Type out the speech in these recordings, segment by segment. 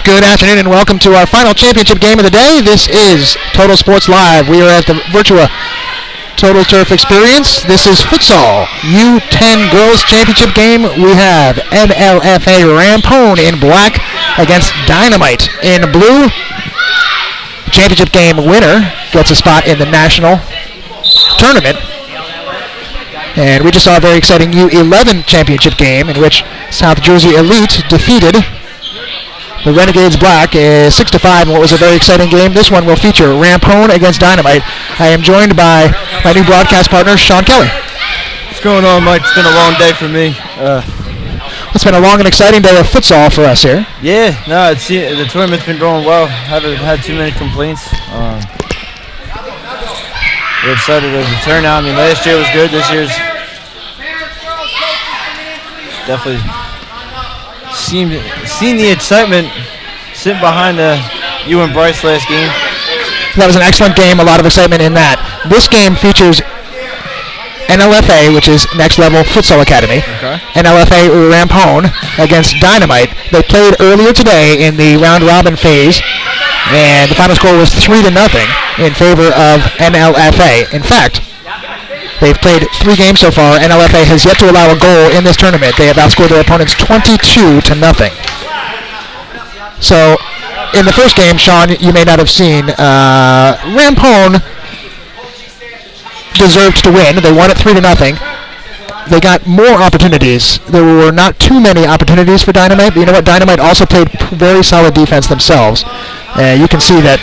Good afternoon and welcome to our final championship game of the day. This is Total Sports Live. We are at the Virtua Total Turf Experience. This is Futsal U10 Girls Championship game. We have NLFA Rampone in black against Dynamite in blue. Championship game winner gets a spot in the national tournament. And we just saw a very exciting U11 championship game in which South Jersey Elite defeated the Renegades Black 6-5 in what was a very exciting game. This one will feature Rampone against Dynamite. I am joined by my new broadcast partner, Sean Kelly. What's going on, Mike? It's been a long day for me. It's been a long and exciting day of futsal for us here. Yeah, no, the tournament's been going well. Haven't had too many complaints. We're excited as the turnout. I mean, last year was good. This year's definitely seen the excitement sitting behind you and Bryce last game. That was an excellent game. A lot of excitement in that. This game features NLFA, which is Next Level Futsal Academy. Okay. NLFA Rampone against Dynamite. They played earlier today in the round-robin phase, and the final score was 3-0 in favor of NLFA. In fact, they've played 3 games so far. NLFA has yet to allow a goal in this tournament. They have outscored their opponents 22-0. So, in the first game, Sean, you may not have seen, Rampone deserved to win. They won it 3-0. They got more opportunities. There were not too many opportunities for Dynamite, but you know what? Dynamite also played very solid defense themselves. You can see that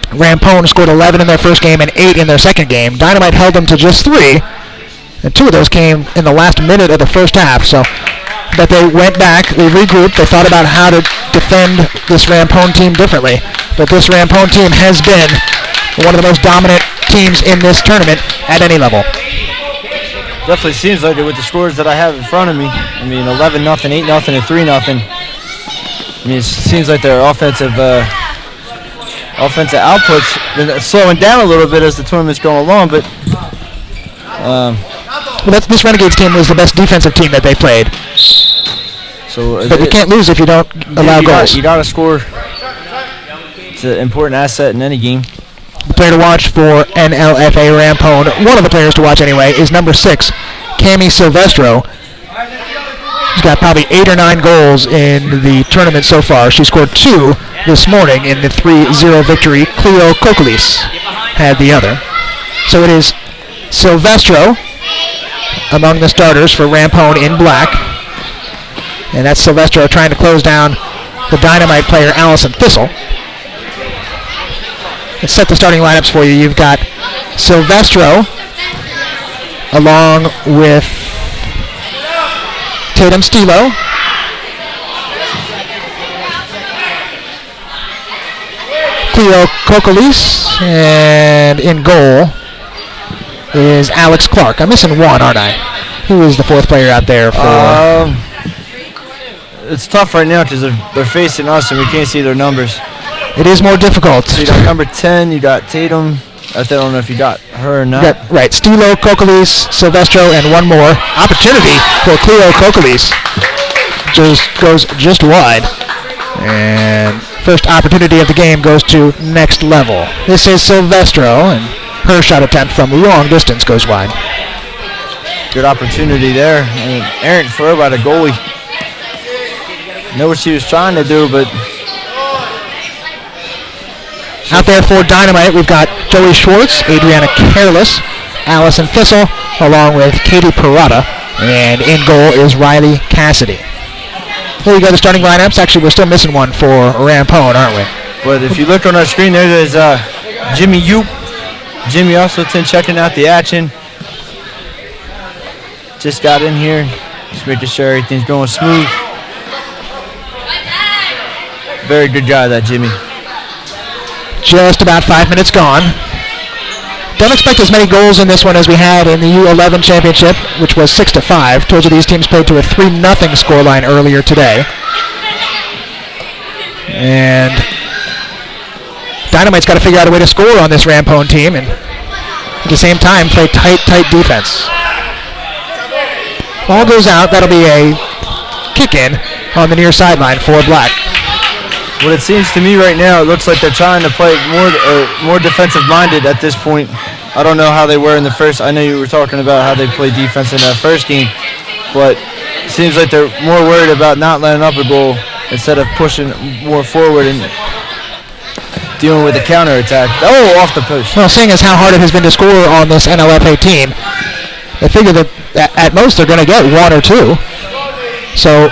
Rampone scored 11 in their first game and 8 in their second game. Dynamite held them to just 3, and 2 of those came in the last minute of the first half. So, but they went back, they regrouped, they thought about how to defend this Rampone team differently. But this Rampone team has been one of the most dominant teams in this tournament at any level. Definitely seems like it with the scores that I have in front of me. I mean, 11-0, 8-0, and 3-0. I mean, it seems like their offensive outputs been slowing down a little bit as the tournament's going along, but this Renegades team was the best defensive team that they played. So, but you can't lose if you don't allow goals. You got to score. It's an important asset in any game. The player to watch for NLFA Rampone, one of the players to watch anyway, is number 6, Cami Silvestro. She's got probably 8 or 9 goals in the tournament so far. She scored 2 this morning in the 3-0 victory. Cleo Kokolis had the other. So it is Silvestro among the starters for Rampone in black. And that's Silvestro trying to close down the Dynamite player, Allison Thistle. Let's set the starting lineups for you. You've got Silvestro along with Tatum Stilo, Cleo Kokolis, and in goal is Alex Clark. I'm missing one, aren't I? Who is the 4th player out there for? It's tough right now because they're facing us and we can't see their numbers. It is more difficult. So you got number 10, you got Tatum. I don't know if you got her or not. Right, Stilo, Kokolis, Silvestro, and one more. Opportunity for Cleo Kokolis. Goes just wide. And first opportunity of the game goes to Next Level. This is Silvestro, and her shot attempt from long distance goes wide. Good opportunity there. And errant throw by the goalie. Know what she was trying to do, but out there for Dynamite, we've got Joey Schwartz, Adriana Careless, Allison Thistle, along with Katie Parada, and in goal is Riley Cassidy. Here you go, the starting lineups. Actually, we're still missing one for Rampone, aren't we? But if you look on our screen, there's Jimmy Yoop. Jimmy Usleton checking out the action. Just got in here, just making sure everything's going smooth. Very good guy, that Jimmy. Just about 5 minutes gone. Don't expect as many goals in this one as we had in the U11 championship, which was 6-5. Told you these teams played to a 3-0 scoreline earlier today. And Dynamite's got to figure out a way to score on this Rampone team, and at the same time play tight defense. Ball goes out. That'll be a kick-in on the near sideline for Black. What it seems to me right now, it looks like they're trying to play more defensive-minded at this point. I don't know how they were in the first. I know you were talking about how they played defense in that first game, but it seems like they're more worried about not letting up a goal instead of pushing more forward and dealing with the counterattack. Oh, off the post. Well, seeing as how hard it has been to score on this NLFA team, they figure that at most they're going to get 1 or 2. So,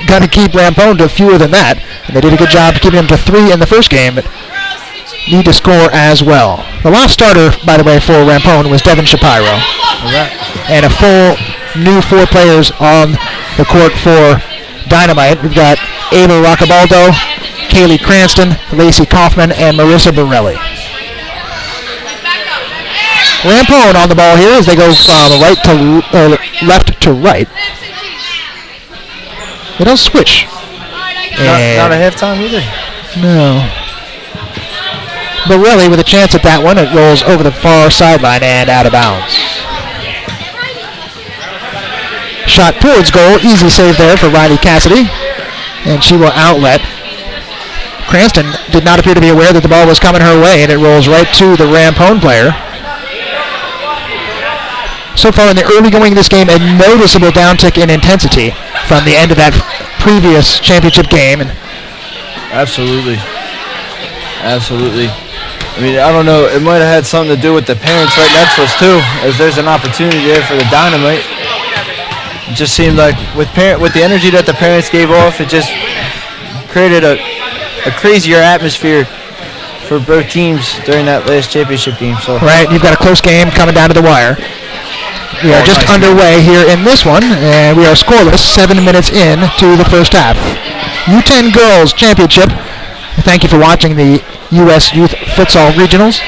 got to keep Rampone to fewer than that. And they did a good job keeping them to 3 in the first game, but need to score as well. The last starter, by the way, for Rampone was Devin Shapiro. And a full new 4 players on the court for Dynamite. We've got Ava Roccabaldo, Kaylee Cranston, Lacey Kaufman, and Marissa Borelli. Rampone on the ball here as they go from left to right. They don't switch. Not a halftime either. No. Borelli with a chance at that one. It rolls over the far sideline and out of bounds. Shot towards goal. Easy save there for Riley Cassidy. And she will outlet. Cranston did not appear to be aware that the ball was coming her way, and it rolls right to the Rampone player. So far in the early going of this game, a noticeable downtick in intensity from the end of that previous championship game. And Absolutely. I mean, I don't know. It might have had something to do with the parents right next to us, too, as there's an opportunity there for the Dynamite. It just seemed like with the energy that the parents gave off, it just created a crazier atmosphere for both teams during that last championship game. So right, you've got a close game coming down to the wire. We are just underway here in this one, and we are scoreless 7 minutes in to the first half. U10 Girls Championship. Thank you for watching the U.S. Youth Futsal Regionals.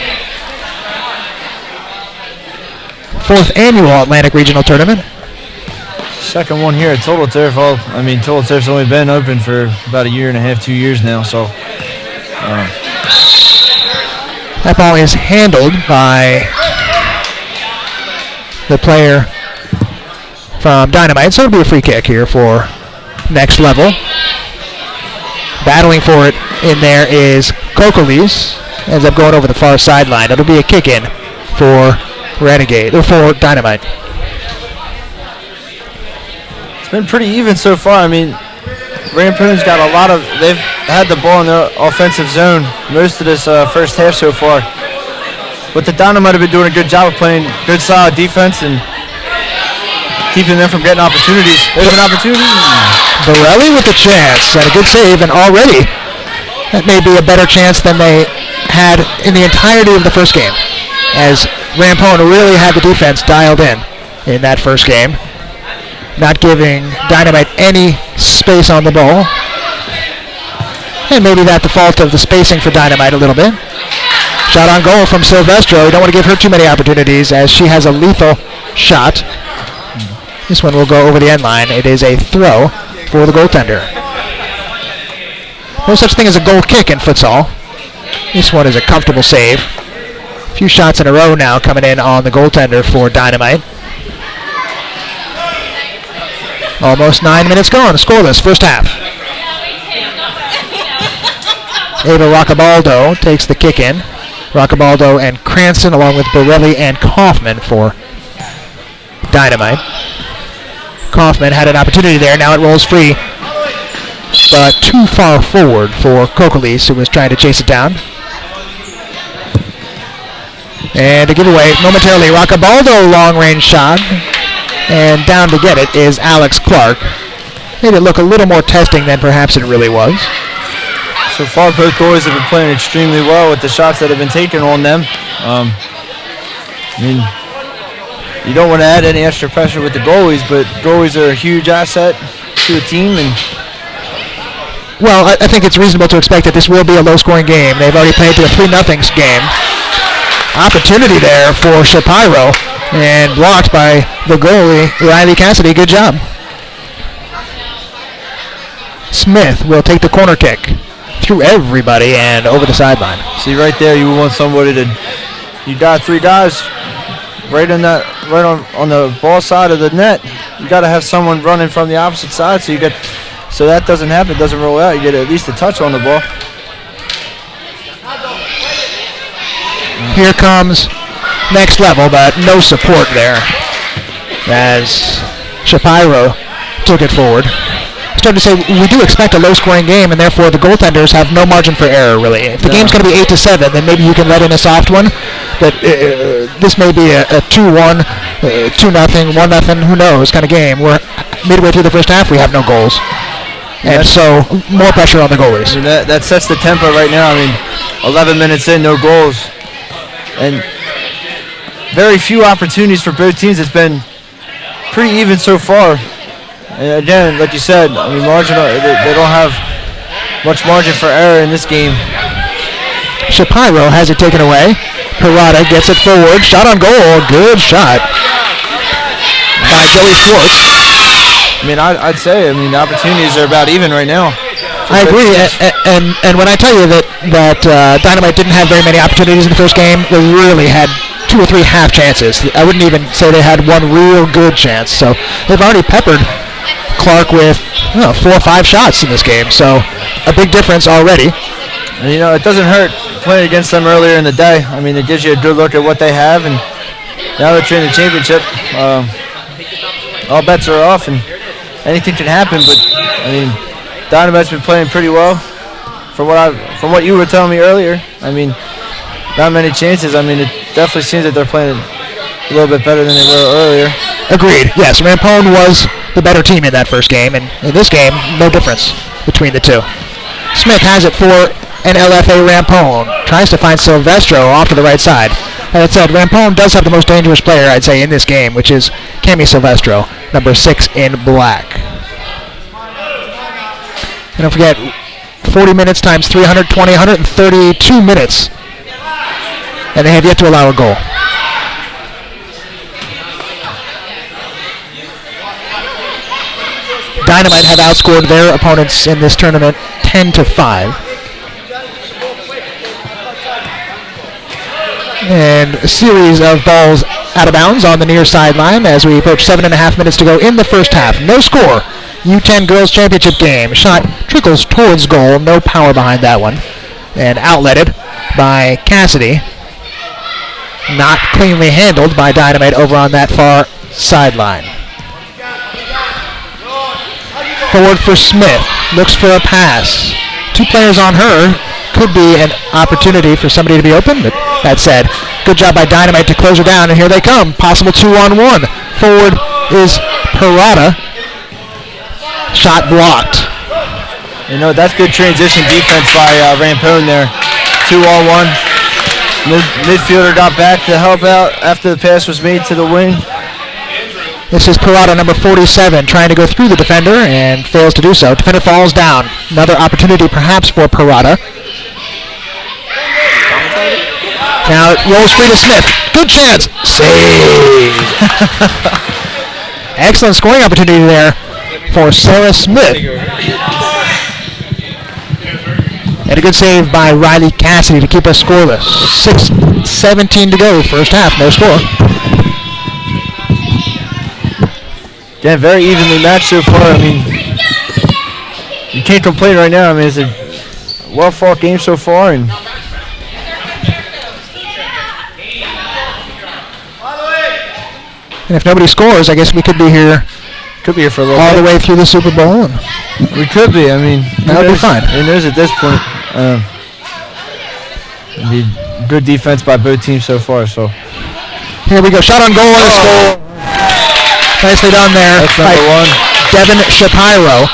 4th annual Atlantic Regional Tournament. Second one here at Total Turf. Total Turf's only been open for about 1.5 years, 2 years now, so. That ball is handled by the player from Dynamite, so it'll be a free kick here for next level. Battling for it in there is Kokolis. Ends up going over the far sideline. It'll be a kick in for Dynamite. It's been pretty even so far. I mean, Rampone's got they've had the ball in their offensive zone most of this first half so far. But the Dynamite have been doing a good job of playing good, solid defense and keeping them from getting opportunities. There's an opportunity. Borelli with a chance and a good save, and already that may be a better chance than they had in the entirety of the first game, as Rampone really had the defense dialed in that first game, not giving Dynamite any space on the ball. And maybe that's the fault of the spacing for Dynamite a little bit. Shot on goal from Silvestro. You don't want to give her too many opportunities as she has a lethal shot. This one will go over the end line. It is a throw for the goaltender. No such thing as a goal kick in futsal. This one is a comfortable save. A few shots in a row now coming in on the goaltender for Dynamite. Almost 9 minutes gone. Scoreless first half. Ava Roccabaldo takes the kick in. Roccabaldo and Cranston along with Borelli and Kaufman for Dynamite. Kaufman had an opportunity there. Now it rolls free. But too far forward for Kokolis, who was trying to chase it down. And a giveaway momentarily. Roccabaldo long-range shot. And down to get it is Alex Clark. Made it look a little more testing than perhaps it really was. So far, both goalies have been playing extremely well with the shots that have been taken on them. You don't want to add any extra pressure with the goalies, but goalies are a huge asset to a team. And well, I think it's reasonable to expect that this will be a low-scoring game. They've already played to a 3-0 game. Opportunity there for Shapiro, and blocked by the goalie, Riley Cassidy. Good job. Smith will take the corner kick through everybody and over the sideline. See right there, you want somebody to, you got 3 guys right on the ball side of the net. You got to have someone running from the opposite side, so you got so that doesn't happen, doesn't roll out. You get at least a touch on the ball. Here comes next level, but no support there as Shapiro took it forward. I started to say we do expect a low-scoring game, and therefore the goaltenders have no margin for error, really. If the game's going to be 8-7, then maybe you can let in a soft one. But this may be a 2-1, 2-0, 1-0, who knows kind of game. We're midway through the first half, we have no goals. And so more pressure on the goalies. I mean, that sets the tempo right now. I mean, 11 minutes in, no goals. And very few opportunities for both teams. It's been pretty even so far. And again, like you said, I mean, they don't have much margin for error in this game. Shapiro has it taken away. Parada gets it forward. Shot on goal. Good shot by Joey Schwartz. I mean, I'd say, the opportunities are about even right now. I agree, and when I tell you that Dynamite didn't have very many opportunities in the first game, they really had 2 or 3 half chances. I wouldn't even say they had one real good chance. So they've already peppered Clark with 4 or 5 shots in this game. So a big difference already. And, it doesn't hurt playing against them earlier in the day. I mean, it gives you a good look at what they have, and now that you're in the championship, all bets are off, and anything can happen. But I mean, Dynamite's been playing pretty well. From what you were telling me earlier, I mean, not many chances. I mean, it definitely seems that they're playing a little bit better than they were earlier. Agreed. Yes, Rampone was the better team in that first game, and in this game, no difference between the two. Smith has it for NLFA Rampone. Tries to find Silvestro off to the right side. As I said, Rampone does have the most dangerous player, I'd say, in this game, which is Cami Silvestro, number 6 in black. And don't forget, 40 minutes times 320, 132 minutes. And they have yet to allow a goal. Dynamite have outscored their opponents in this tournament 10-5. And a series of balls out of bounds on the near sideline as we approach 7.5 minutes to go in the first half. No score. U10 Girls Championship game. Shot trickles towards goal. No power behind that one. And outletted by Cassidy. Not cleanly handled by Dynamite over on that far sideline. Forward for Smith. Looks for a pass. 2 players on her. Could be an opportunity for somebody to be open, but that said, good job by Dynamite to close her down, and here they come. Possible 2-on-1. Forward is Parada. Shot blocked. That's good transition defense by Rampone there. 2-on-1. Midfielder got back to help out after the pass was made to the wing. This is Parada, number 47, trying to go through the defender and fails to do so. Defender falls down. Another opportunity perhaps for Parada. Now it rolls free to Smith. Good chance. Save. Excellent scoring opportunity there for Sarah Smith. And a good save by Riley Cassidy to keep us scoreless. 6:17 to go, first half, no score. Yeah, very evenly matched so far. I mean, you can't complain right now. I mean, it's a well-fought game so far, and if nobody scores, I guess we could be here for a little all bit. the way through the Super Bowl. And we could be. I mean, that would be fine. Who knows at this point? It'd be good defense by both teams so far. So here we go. Shot on goal and a score. Nicely done there. That's number 1. Devin Shapiro.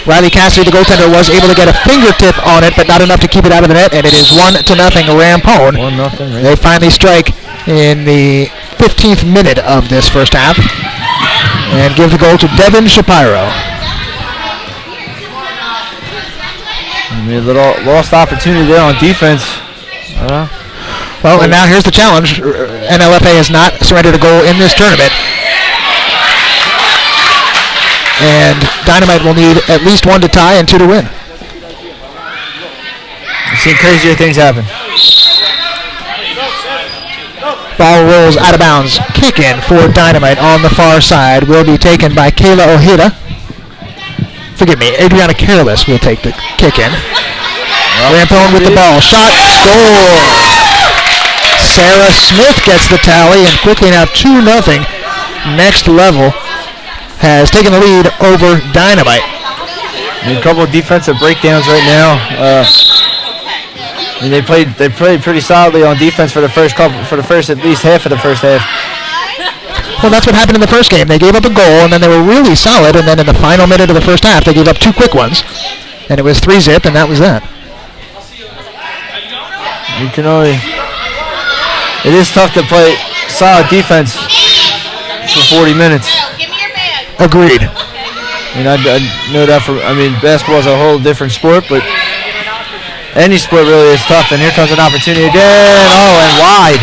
Riley Cassidy, the goaltender, was able to get a fingertip on it, but not enough to keep it out of the net, and it is 1-0 Rampone. 1-0. Right? They finally strike in the 15th minute of this first half and give the goal to Devin Shapiro. I mean, a little lost opportunity there on defense. Well, and now here's the challenge. NLFA has not surrendered a goal in this tournament. And Dynamite will need at least 1 to tie and 2 to win. I've seen crazier things happen. Ball rolls out of bounds. Kick in for Dynamite on the far side will be taken by Kayla Ojeda. forgive me, Adriana Careless will take the kick in. Rampone with the ball. Shot. Score. Sarah Smith gets the tally, and quickly now 2-0. Next Level has taken the lead over Dynamite. A couple of defensive breakdowns right now. They played pretty solidly on defense for the first at least half of the first half. Well, that's what happened in the first game. They gave up a goal, and then they were really solid, and then in the final minute of the first half, they gave up 2 quick ones, and it was 3-0, and that was that. It is tough to play solid defense for 40 minutes. Agreed. I know that basketball is a whole different sport, but any sport really is tough. And here comes an opportunity again. Oh, and wide.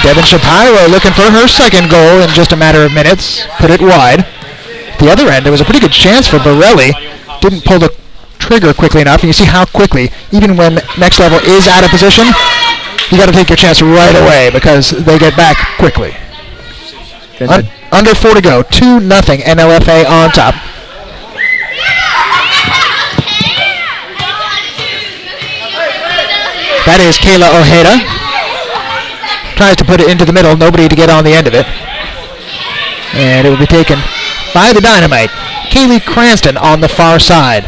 Devin Shapiro looking for her second goal in just a matter of minutes. Put it wide. At the other end, there was a pretty good chance for Borelli. Didn't pull the trigger quickly enough. And you see how quickly, even when Next Level is out of position, you got to take your chance right away because they get back quickly. Under 4 to go. 2-0 NLFA on top. That is Kayla Ojeda. Tries to put it into the middle. Nobody to get on the end of it. And it will be taken by the Dynamite. Kaylee Cranston on the far side.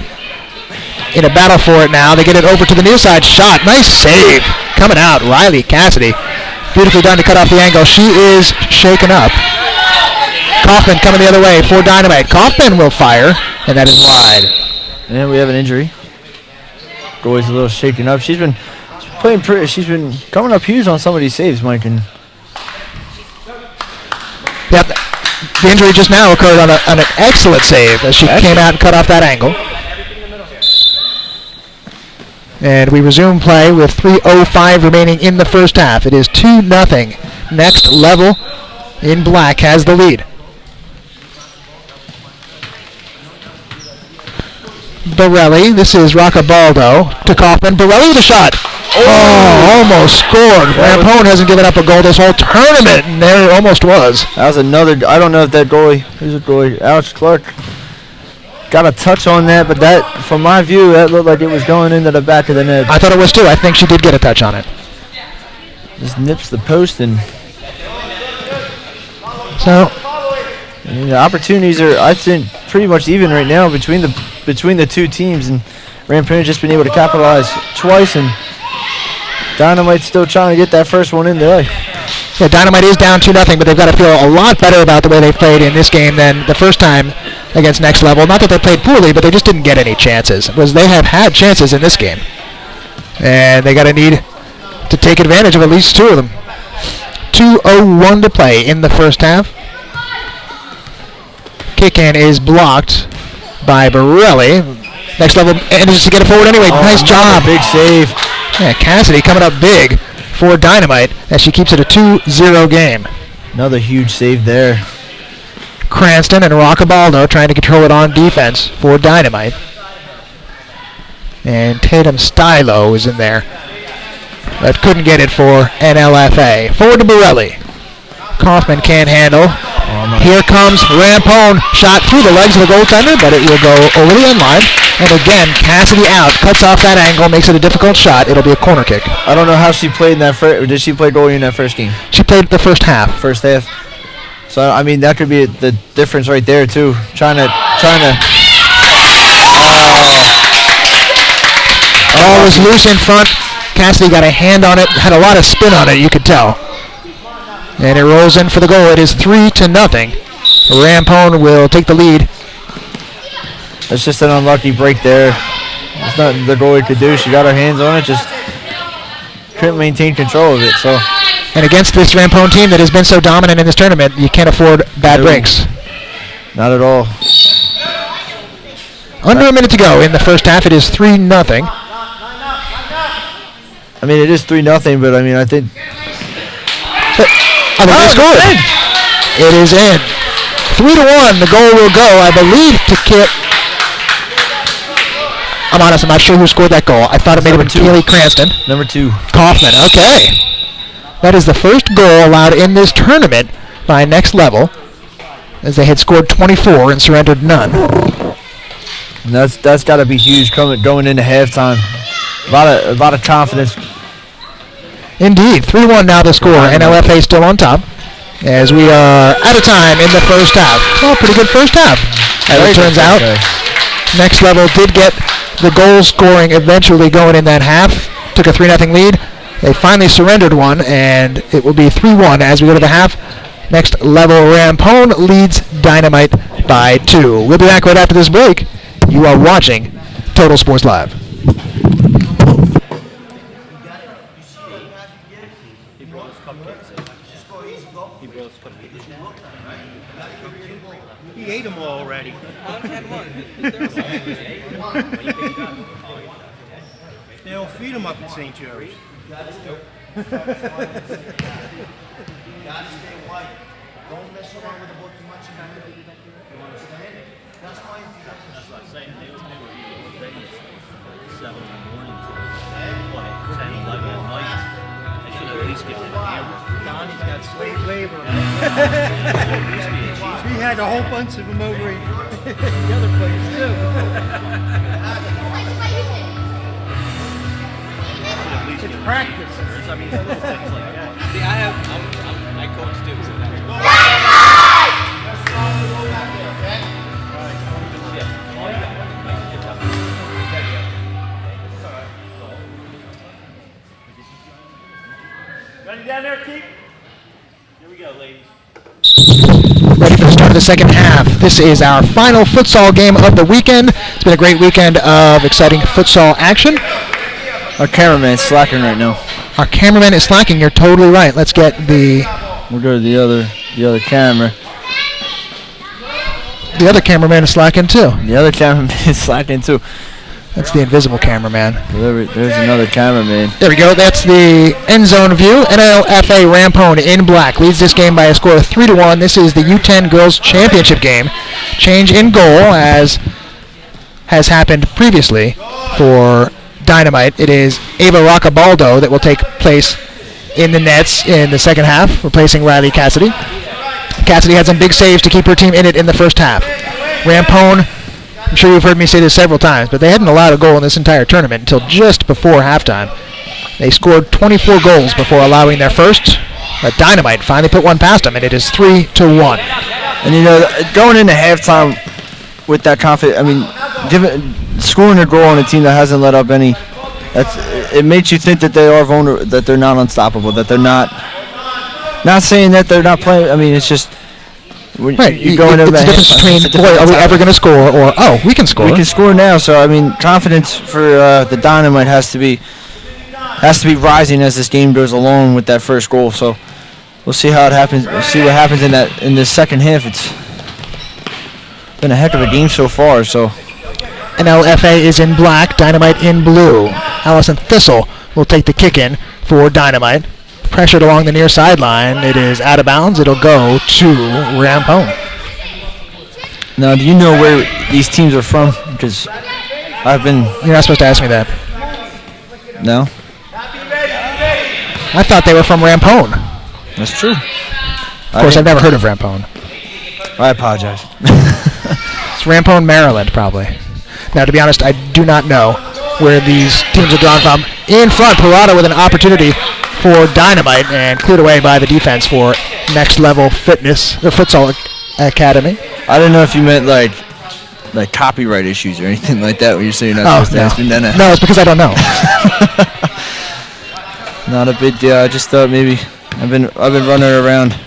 In a battle for it now. They get it over to the near side. Shot. Nice save. Coming out. Riley Cassidy. Beautifully done to cut off the angle. She is shaken up. Kaufman coming the other way for Dynamite. Kaufman will fire, and that is wide. And we have an injury. Goalie's a little shaken up. She's been playing pretty. She's been coming up huge on some of these saves, Mike. And yep, the injury just now occurred on an excellent save as she came out and cut off that angle. And we resume play with 3:05 remaining in the first half. It is 2-0. Next Level in black has the lead. Borelli, this is Roccabaldo to Kaufman. Borelli with a shot. Oh, almost scored. Rampone hasn't given up a goal this whole tournament, and there it almost was. That was another, I don't know if that goalie, who's a goalie, Alex Clark, got a touch on that, but that, from my view, that looked like it was going into the back of the net. I thought it was too. I think she did get a touch on it. Just nips the post, and so the opportunities are, I think, pretty much even right now between the two teams, and Rampone just been able to capitalize twice, and Dynamite's still trying to get that first one in there. Yeah, Dynamite is down 2-0, but they've got to feel a lot better about the way they've played in this game than the first time against Next Level. Not that they played poorly, but they just didn't get any chances. Because they have had chances in this game, and they got to need to take advantage of at least 2 of them. 2:01 to play in the first half. Kick-in is blocked by Borelli. Next Level manages to get it forward anyway. Nice job. Big save. Yeah, Cassidy coming up big for Dynamite as she keeps it a 2-0 game. Another huge save there. Cranston and Roccabaldo trying to control it on defense for Dynamite. And Tatum Stylo is in there, but couldn't get it for NLFA. Forward to Borelli. Kaufman can't handle. Here comes Rampone. Shot through the legs of the goaltender, but it will go over the end line. And again, Cassidy out. Cuts off that angle, makes it a difficult shot. It'll be a corner kick. I don't know how she played in that first. Did she play goalie in that first game? She played the first half. First half. So, I mean, that could be the difference right there, too. Trying to. Ball was loose in front. Cassidy got a hand on it. Had a lot of spin on it, you could tell. And it rolls in for the goal. It is 3-0. Rampone will take the lead. That's just an unlucky break there. There's nothing the goalie could do. She got her hands on it, just couldn't maintain control of it. So, and against this Rampone team that has been so dominant in this tournament, you can't afford bad breaks. Not at all. Under a minute to go in the first half. It is 3-0. I mean, it is 3-0, but I mean, I think. They scored. It is in. 3-1. The goal will go, I believe, to Kit. I'm honest, I'm not sure who scored that goal. I thought it may have been Kaylee Cranston. Number 2. Kaufman, okay. That is the first goal allowed in this tournament by Next Level, as they had scored 24 and surrendered none. And that's got to be huge going into halftime. A lot of confidence. Indeed, 3-1 now the score. NLFA still on top as we are out of time in the first half. Well, pretty good first half. As it turns out, Next Level did get the goal scoring eventually going in that half. Took a 3-0 lead. They finally surrendered one, and it will be 3-1 as we go to the half. Next Level Rampone leads Dynamite by 2. We'll be back right after this break. You are watching Total Sports Live. He ate them all already. They don't feed them up in St. Joe's. Gotta stay white. Don't mess around with the ball too much. You understand? That's why. That's what I'm saying. They were ready at 7 in the morning to 10, 11 at night. They should at least give them a hammer. Donnie's got slave labor. We had a whole bunch of them over in the other place too. It's practice. I mean, little things like that. See, I coach too, so that's Ready down there, Keith? Here we go, ladies. Ready for the start of the second half. This is our final futsal game of the weekend. It's been a great weekend of exciting futsal action. Our cameraman's slacking right now. Our cameraman is slacking. You're totally right. Let's get the... We'll go to the other camera. The other cameraman is slacking too. The other cameraman is slacking too. That's the invisible cameraman. There's another cameraman. There we go. That's the end zone view. NLFA Rampone in black leads this game by a score of 3-1. This is the U10 Girls Championship game. Change in goal, as has happened previously for Dynamite. It is Ava Roccabaldo that will take place in the nets in the second half, replacing Riley Cassidy. Cassidy had some big saves to keep her team in it in the first half. Rampone, I'm sure you've heard me say this several times, but they hadn't allowed a goal in this entire tournament until just before halftime. They scored 24 goals before allowing their first, but Dynamite finally put one past them, and it is 3-1. And you know, going into halftime with that confidence, I mean, scoring a goal on a team that hasn't let up any, it makes you think that they are vulnerable, that they're not unstoppable, that they're not saying that they're not playing. I mean, it's just right. You go into it's the difference between, boy, are we ever going to score, or, oh, we can score. We can score now. So I mean, confidence for the Dynamite has to be rising as this game goes along with that first goal. So we'll see how it happens. We'll see what happens in the second half. It's been a heck of a game so far. So NLFA is in black, Dynamite in blue. Allison Thistle will take the kick in for Dynamite. Pressured along the near sideline. It is out of bounds. It'll go to Rampone. Now, do you know where these teams are from? Because You're not supposed to ask me that. No? I thought they were from Rampone. That's true. Of course, I've never heard of Rampone. I apologize. It's Rampone, Maryland, probably. Now, to be honest, I do not know where these teams are drawn from. In front, Parada with an opportunity for Dynamite, and cleared away by the defense for Next Level Fitness, the Futsal Academy. I don't know if you meant like copyright issues or anything like that when you're saying you're not supposed to ask me. No, it's because I don't know. Not a big deal. I just thought maybe I've been running around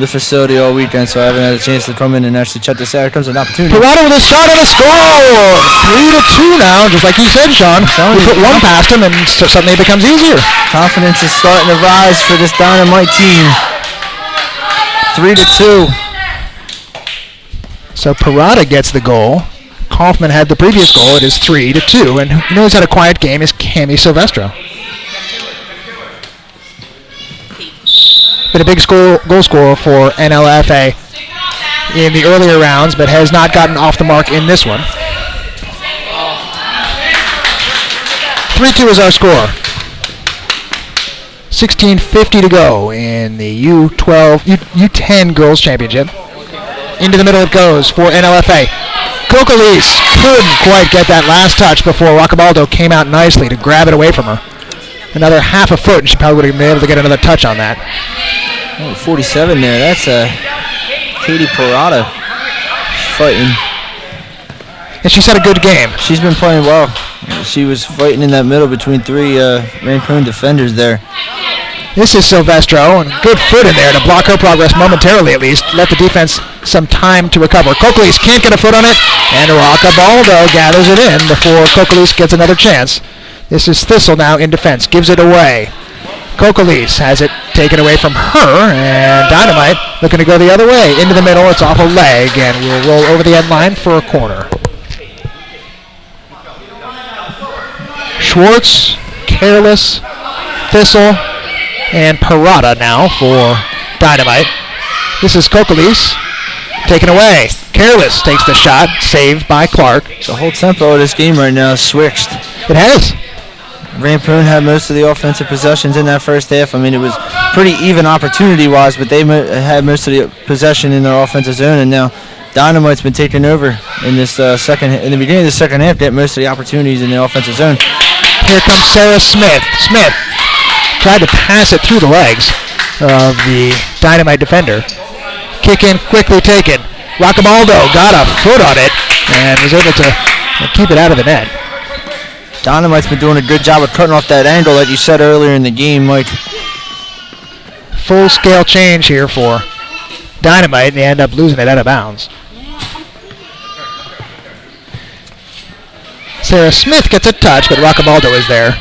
the facility all weekend, so I haven't had a chance to come in and actually check this out. Here comes an opportunity. Parada with a shot and a score! 3-2 now, just like you said, Sean. We put one past him, and suddenly it becomes easier. Confidence is starting to rise for this Dynamite team. 3-2. So Parada gets the goal. Kaufman had the previous goal. It is 3-2, and who knows had a quiet game is Cami Silvestro. Been a big goal scorer for NLFA in the earlier rounds, but has not gotten off the mark in this one. 3-2 is our score. 16:50 to go in the U10 Girls Championship. Into the middle it goes for NLFA. Kokolis couldn't quite get that last touch before Roccabaldo came out nicely to grab it away from her. Another half a foot, and she probably would have been able to get another touch on that. Oh, 47 there. That's Katie Parada fighting. And she's had a good game. She's been playing well. She was fighting in that middle between three Rampone defenders there. This is Silvestro, and good foot in there to block her progress momentarily at least. Let the defense some time to recover. Kokolis can't get a foot on it, and Roccabaldo gathers it in before Kokolis gets another chance. This is Thistle now in defense, gives it away. Kokolis has it taken away from her, and Dynamite looking to go the other way. Into the middle, it's off a leg, and we'll roll over the end line for a corner. Schwartz, Careless, Thistle, and Parada now for Dynamite. This is Kokolis, taken away. Careless takes the shot, saved by Clark. The whole tempo of this game right now is switched. It has. Rampone had most of the offensive possessions in that first half. I mean, it was pretty even opportunity-wise, but they had most of the possession in their offensive zone, and now Dynamite's been taking over in this in the beginning of the second half. They had most of the opportunities in the offensive zone. Here comes Sarah Smith. Smith tried to pass it through the legs of the Dynamite defender. Kick in, quickly taken. Roccabaldo got a foot on it and was able to keep it out of the net. Dynamite's been doing a good job of cutting off that angle that you said earlier in the game, Mike. Full-scale change here for Dynamite, and they end up losing it out of bounds. Sarah Smith gets a touch, but Roccabaldo is there.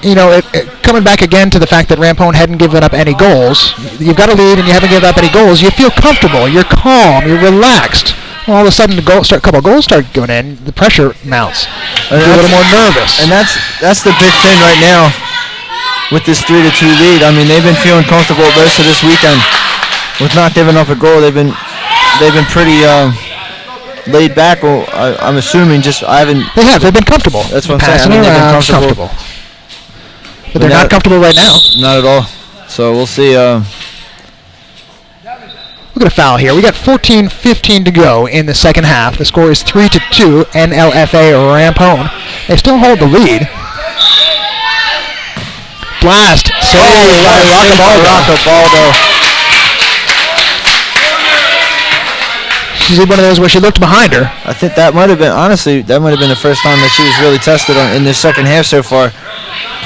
You know, coming back again to the fact that Rampone hadn't given up any goals. You've got a lead and you haven't given up any goals. You feel comfortable. You're calm. You're relaxed. All of a sudden, a couple of goals start going in. The pressure mounts. You're a little more nervous. And that's the big thing right now with this 3-2 lead. I mean, they've been feeling comfortable most of this weekend with not giving up a goal. They've been pretty laid back. Well, I'm assuming They've been comfortable. That's what I'm saying. I mean, they've been comfortable. But they're not comfortable right now. Not at all. So we'll see. Look at a foul here. We got 14:15 to go in the second half. The score is 3-2, NLFA Rampone. They still hold the lead. Blast. Saved by Roccabaldo. She's one of those where she looked behind her. I think that might have been the first time that she was really tested in this second half so far.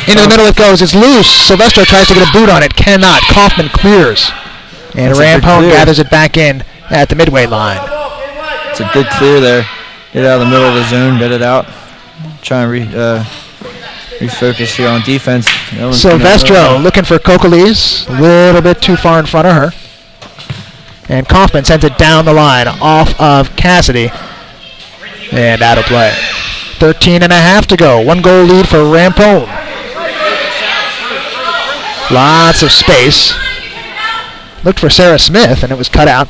Into the middle it goes. It's loose. Silvestro tries to get a boot on it. Cannot. Kaufman clears. And Rampone gathers it back in at the midway line. It's a good clear there. Get out of the middle of the zone. Get it out. Try and refocus here on defense. Silvestro looking for Kokolis. A little bit too far in front of her. And Kaufman sends it down the line off of Cassidy. And out of play. 13.5 to go. 1 goal lead for Rampone. Lots of space. Looked for Sarah Smith, and it was cut out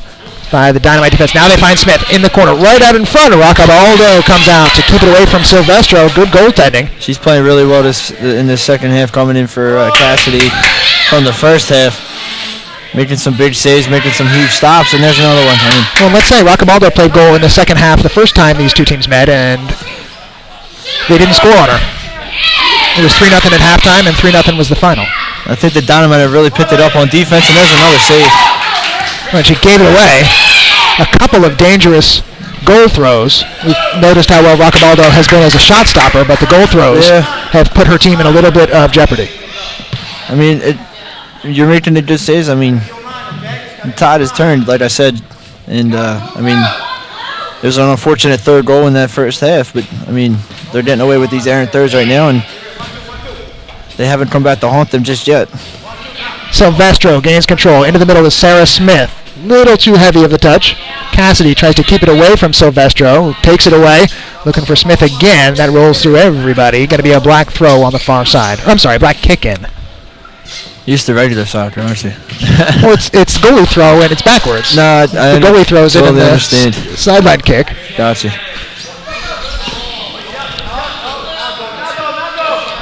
by the Dynamite defense. Now they find Smith in the corner, right out in front. Roccabaldo comes out to keep it away from Silvestro. Good goaltending. She's playing really well in this second half, coming in for Cassidy from the first half. Making some big saves, making some huge stops, and there's another one. Well, let's say Roccabaldo played goal in the second half the first time these two teams met, and they didn't score on her. It was 3-0 at halftime, and 3-0 was the final. I think the Dynamite have really picked it up on defense, and there's another save. When she gave it away, a couple of dangerous goal throws. We've noticed how well Roccabaldo has been as a shot stopper, but the goal throws have put her team in a little bit of jeopardy. I mean, you're making the good saves. I mean, the tide has turned, like I said, and I mean, there's an unfortunate third goal in that first half, but I mean, they're getting away with these errant thirds right now, and they haven't come back to haunt them just yet. Silvestro gains control. Into the middle is Sarah Smith. Little too heavy of the touch. Cassidy tries to keep it away from Silvestro. Takes it away. Looking for Smith again. That rolls through everybody. Going to be a black throw on the far side. Black kick in. Used to regular soccer, aren't you? Well, it's goalie throw and it's backwards. No, the goalie throws it in the sideline kick. Gotcha.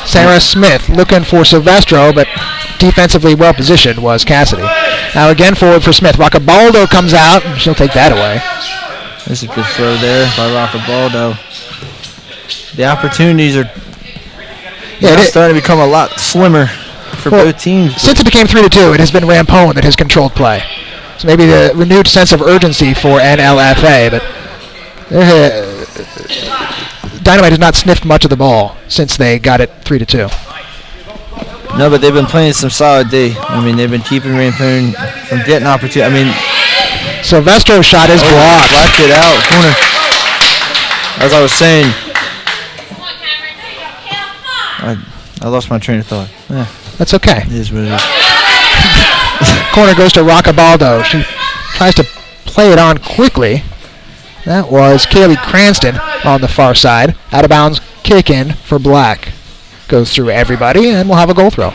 Sarah Smith looking for Silvestro, but defensively well positioned was Cassidy. Now again forward for Smith. Roccabaldo comes out, and she'll take that away. There's a good throw there by Roccabaldo. The opportunities are starting to become a lot slimmer for both teams. Since it became 3-2, it has been Rampone that has controlled play. So maybe the renewed sense of urgency for NLFA, but Dynamite has not sniffed much of the ball since they got it 3-2. No, but they've been playing some solid D. I mean, they've been keeping Rampone from getting opportunity. I mean, Silvestro's shot is blocked. Blocked it out. Corner. As I was saying, I lost my train of thought. That's okay. It is what it is. Corner goes to Roccabaldo. She tries to play it on quickly. That was Kaylee Cranston on the far side. Out of bounds kick in for Black. Goes through everybody, and we'll have a goal throw.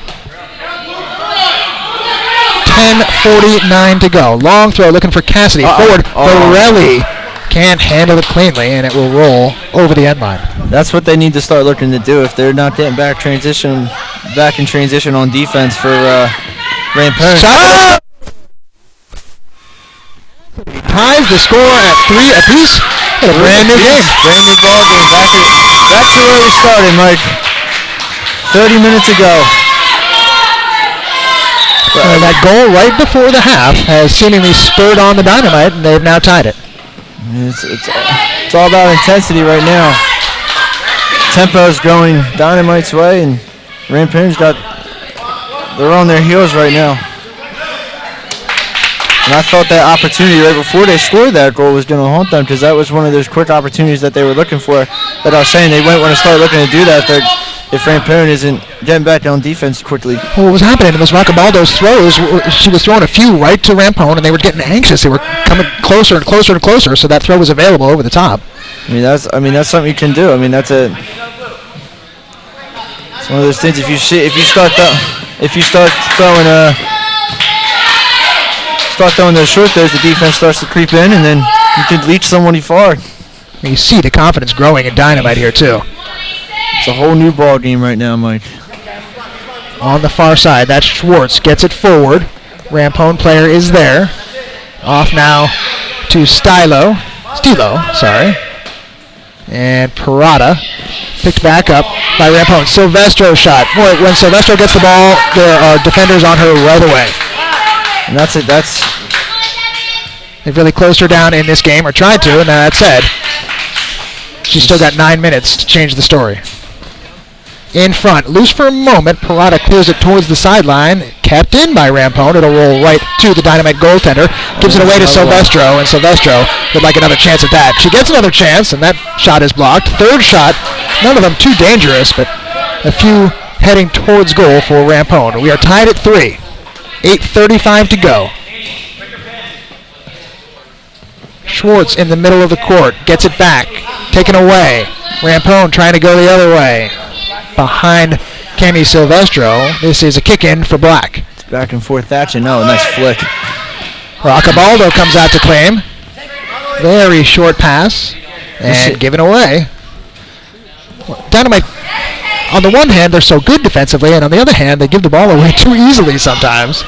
10:49 to go. Long throw looking for Cassidy. Forward, Borelli can't handle it cleanly, and it will roll over the end line. That's what they need to start looking to do if they're not getting back in transition on defense for Rampone. Shot! Ties the score at 3 apiece. And a brand new game. Brand new ball game. Back to where we started, Mike. 30 minutes ago. That goal right before the half has seemingly spurred on the Dynamite, and they've now tied it. It's all about intensity right now. Tempo is going Dynamite's way, and Rampone's they're on their heels right now. And I thought that opportunity right before they scored that goal was going to haunt them, because that was one of those quick opportunities that they were looking for. That I was saying they might want to start looking to do that if Rampone isn't getting back on defense quickly. Well, what was happening was Roccabaldo's throws, she was throwing a few right to Rampone, and they were getting anxious. They were coming closer and closer and closer, so that throw was available over the top. I mean, that's something you can do. I mean, it's one of those things. If you start throwing those short throws, the defense starts to creep in, and then you can leach somebody far. You see the confidence growing in Dynamite here too. It's a whole new ball game right now, Mike. On the far side, that's Schwartz, gets it forward. Rampone player is there. Off now to Stilo, sorry. And Parada picked back up by Rampone. Silvestro shot. Boy, when Silvestro gets the ball, there are defenders on her right away. And that's it. They've really closed her down in this game, or tried to, and that said, she's still got 9 minutes to change the story. In front, loose for a moment, Parada clears it towards the sideline, kept in by Rampone. It'll roll right to the Dynamite goaltender, gives it away to Silvestro, and Silvestro would like another chance at that. She gets another chance, and that shot is blocked. Third shot, none of them too dangerous, but a few heading towards goal for Rampone. We are tied at 3. 8:35 to go. Schwartz in the middle of the court, gets it back, taken away. Rampone trying to go the other way. Behind Cami Silvestro, this is a kick-in for Black. It's back and forth action. Oh, nice flick. Roccabaldo comes out to claim. Very short pass, and given away. Dynamite, on the one hand, they're so good defensively, and on the other hand, they give the ball away too easily sometimes.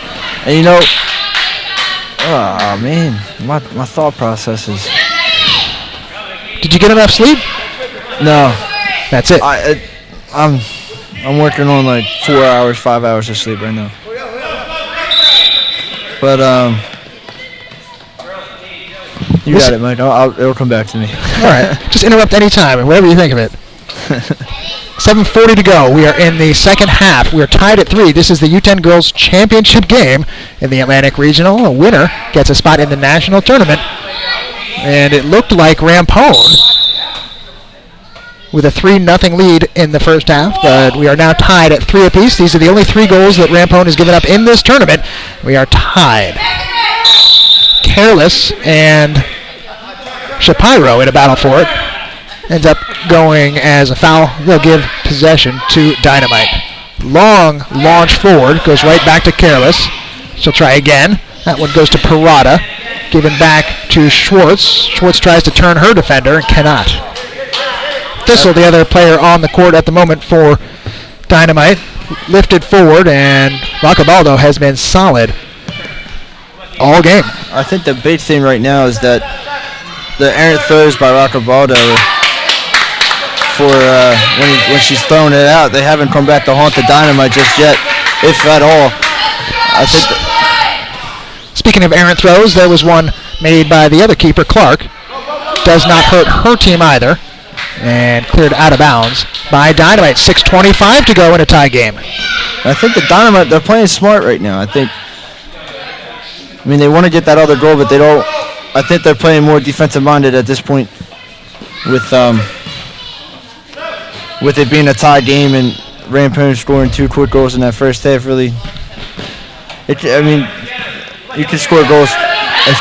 And you know, oh man, my thought process is... Did you get enough sleep? No. That's it. I'm working on like 4 hours, 5 hours of sleep right now. But you got it, Mike. It'll come back to me. All right. Just interrupt any time, and whatever you think of it. 7:40 to go. We are in the second half. We are tied at 3. This is the U10 Girls Championship game in the Atlantic Regional. A winner gets a spot in the national tournament. And it looked like Rampone with a 3-0 lead in the first half, but we are now tied at 3 apiece. These are the only 3 goals that Rampone has given up in this tournament. We are tied. Careless and Shapiro in a battle for it. Ends up going as a foul. They'll give possession to Dynamite. Long launch forward, goes right back to Careless. She'll try again. That one goes to Parada. Given back to Schwartz. Schwartz tries to turn her defender and cannot. Thistle, the other player on the court at the moment for Dynamite, lifted forward, and Roccabaldo has been solid all game. I think the big thing right now is that the errant throws by Roccabaldo for when she's throwing it out. They haven't come back to haunt the Dynamite just yet, if at all. I think. Speaking of errant throws, there was one made by the other keeper, Clark. Does not hurt her team either. And cleared out of bounds by Dynamite. 6:25 to go in a tie game. I think the Dynamite, they're playing smart right now. I mean, they want to get that other goal, but they don't. I think they're playing more defensive-minded at this point with it being a tie game and Rampone scoring 2 quick goals in that first half. Really, I mean, you can score goals as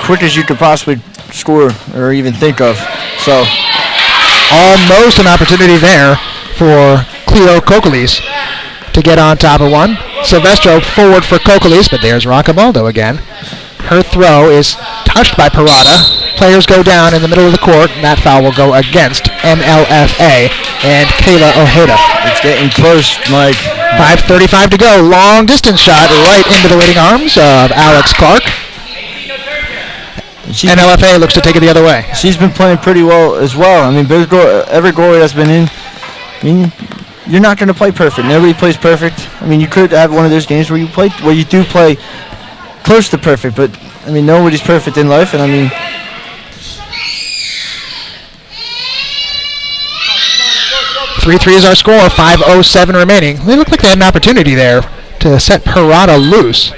quick as you could possibly score or even think of. So almost an opportunity there for Cleo Kokalis to get on top of one. Silvestro forward for Kokalis, but there's Roccabaldo again. Her throw is touched by Parada. Players go down in the middle of the court, and that foul will go against NLFA and Kayla Ojeda. It's getting close, Mike. 5:35 to go. Long distance shot right into the waiting arms of Alex Clark. NLFA looks to take it the other way. She's been playing pretty well as well. I mean, every goalie that's been in, I mean, you're not going to play perfect. Nobody plays perfect. I mean, you could have one of those games where you do play close to perfect, but I mean, nobody's perfect in life, and I mean, 3-3 is our score. 5:07 remaining. They look like they had an opportunity there to set Parada loose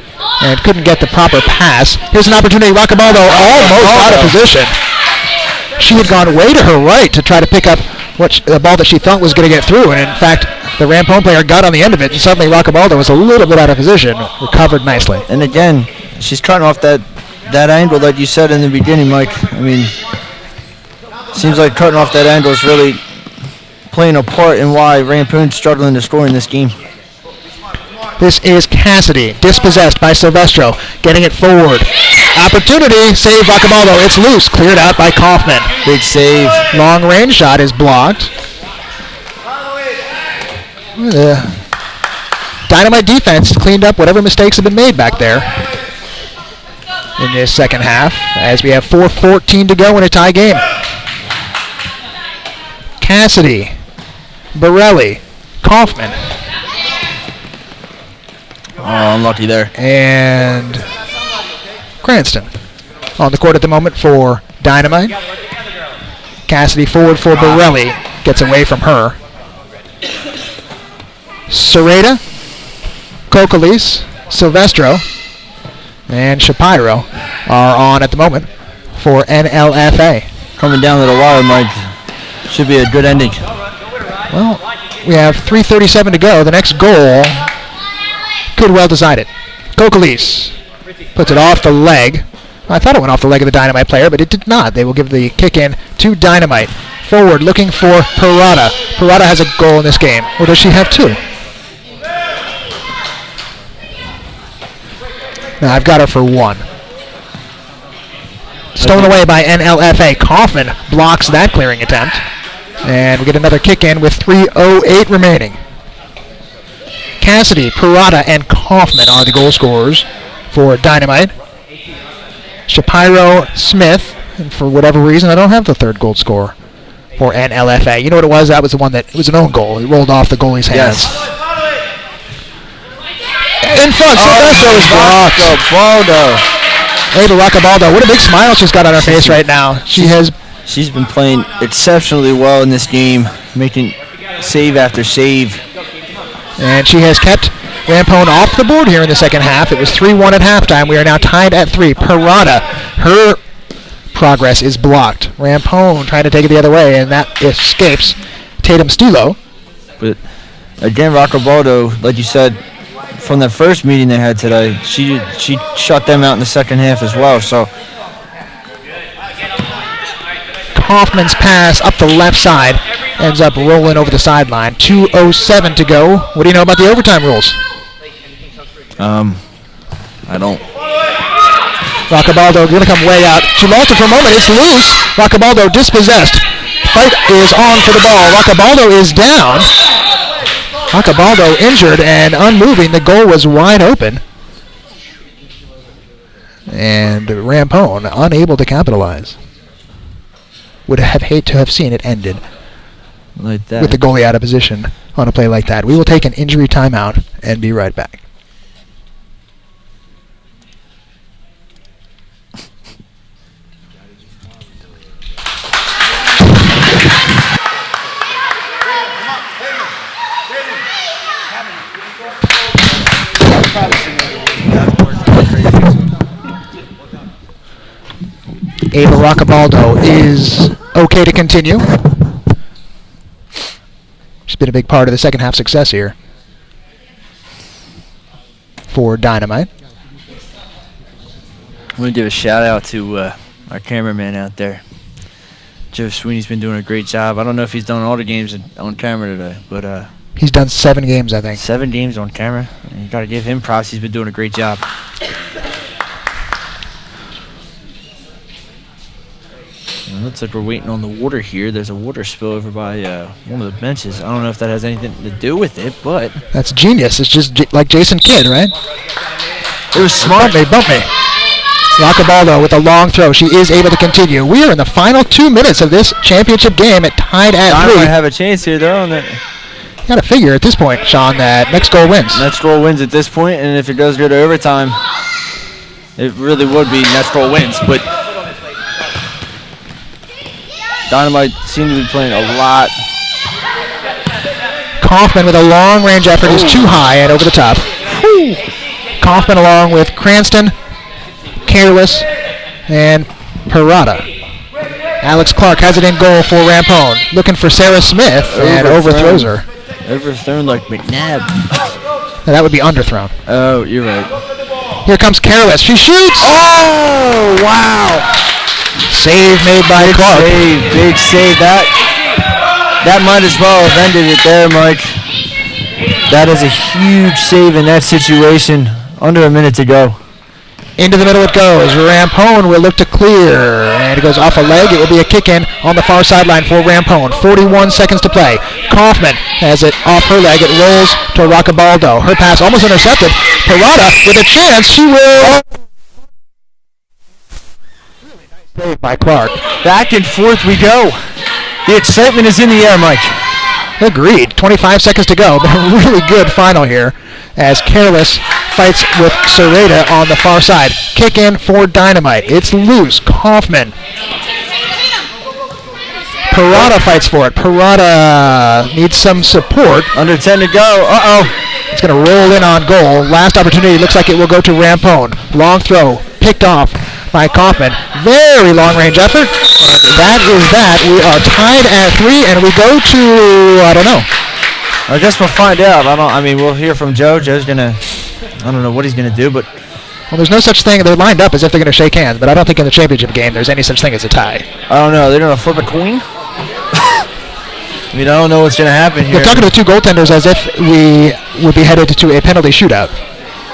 and couldn't get the proper pass. Here's an opportunity. Roccabaldo almost out of position. She had gone way to her right to try to pick up the ball that she thought was going to get through, and in fact, the Rampone player got on the end of it, and suddenly Roccabaldo was a little bit out of position. Recovered nicely. And again, she's cutting off that angle that you said in the beginning, Mike. I mean, seems like cutting off that angle is really playing a part in why Rampone's struggling to score in this game. This is Cassidy, dispossessed by Silvestro, getting it forward. Opportunity, save Roccabaldo. It's loose, cleared out by Kaufman. Big save. Long range shot is blocked. The Dynamite defense cleaned up whatever mistakes have been made back there in this second half, as we have 4:14 to go in a tie game. Cassidy, Borelli, Kaufman. Oh, unlucky there. And Cranston on the court at the moment for Dynamite. Cassidy forward for Borelli. Gets away from her. Sereda, Kokalis, Silvestro, and Shapiro are on at the moment for NLFA. Coming down to the wire, Mike. Should be a good ending. Well, we have 3:37 to go. The next goal could well decide it. Kokalis puts it off the leg. I thought it went off the leg of the Dynamite player, but it did not. They will give the kick in to Dynamite. Forward looking for Parada. Parada has a goal in this game. Or does she have 2? No, I've got her for 1. Stolen away by NLFA. Kaufman blocks that clearing attempt. And we get another kick in with 3:08 remaining. Cassidy, Parada, and Kaufman are the goal scorers for Dynamite. Shapiro, Smith, and for whatever reason, I don't have the third goal scorer for NLFA. You know what it was? That was the one it was an own goal. It rolled off the goalie's hands. Yes. In front, Silvestro is blocked. Roccabaldo. Ava Roccabaldo, what a big smile she's got on her face right now. She's been playing exceptionally well in this game, making save after save. And she has kept Rampone off the board here in the second half. It was 3-1 at halftime. We are now tied at 3. Parada, her progress is blocked. Rampone trying to take it the other way, and that escapes Tatum Stilo. But again, Roccabaldo, like you said, from the first meeting they had today, she shut them out in the second half as well. So Kaufman's pass up the left side ends up rolling over the sideline. 2:07 to go. What do you know about the overtime rules? I don't. Roccabaldo going to come way out. She lost it for a moment. It's loose. Roccabaldo dispossessed. Fight is on for the ball. Roccabaldo is down. Roccabaldo injured and unmoving. The goal was wide open. And Rampone unable to capitalize. Would have hate to have seen it ended Like that. with the goalie out of position on a play like that. We will take an injury timeout and be right back. Ava Roccabaldo is okay to continue. She's been a big part of the second half success here for Dynamite. I want to give a shout out to our cameraman out there. Joe Sweeney's been doing a great job. I don't know if he's done all the games on camera today, but He's done 7 games, I think. 7 games on camera. You got to give him props. He's been doing a great job. It looks like we're waiting on the water here. There's a water spill over by one of the benches. I don't know if that has anything to do with it, but That's genius. It's just like Jason Kidd, right? it was smart. They bumped me. Roccabaldo with a long throw. She is able to continue. We are in the final 2 minutes of this championship game. It tied at I 3. might have a chance here, though. And You got to figure at this point, Sean, that next goal wins. Next goal wins at this point, and if it does go to overtime, it really would be next goal wins. But Dynamite seems to be playing a lot. Kaufman with a long-range effort is too high and over the top. Kaufman along with Cranston, Careless, and Parada. Alex Clark has it in goal for Rampone. Looking for Sarah Smith and overthrows her. Overthrown like McNabb. Now, that would be underthrown. Oh, you're right. Here comes Careless. She shoots. Oh, wow. Save made by Clark. Big save. That might as well have ended it there, Mike. That is a huge save in that situation. Under a minute to go. Into the middle it goes. Rampone will look to clear. And it goes off a leg. It will be a kick in on the far sideline for Rampone. 41 seconds to play. Kaufman has it off her leg. It rolls to Roccabaldo. Her pass almost intercepted. Parada with a chance. She will... Saved by Clark. Back and forth we go. The excitement is in the air, Mike. Agreed. 25 seconds to go. But a really good final here as Careless fights with Serrata on the far side. Kick in for Dynamite. It's loose. Kaufman. Parada fights for it. Parada needs some support. Under 10 to go. Uh-oh. It's going to roll in on goal. Last opportunity. Looks like it will go to Rampone. Long throw. Picked off by Kaufman. Very long-range effort. And that is that. We are tied at 3, and we go to, I don't know. I guess we'll find out. We'll hear from Joe. Joe's going to, I don't know what he's going to do, but... Well, there's no such thing. They're lined up as if they're going to shake hands, but I don't think in the championship game there's any such thing as a tie. I don't know. They're going to flip a coin? I don't know what's going to happen here. We're talking to the 2 goaltenders as if we would be headed to a penalty shootout.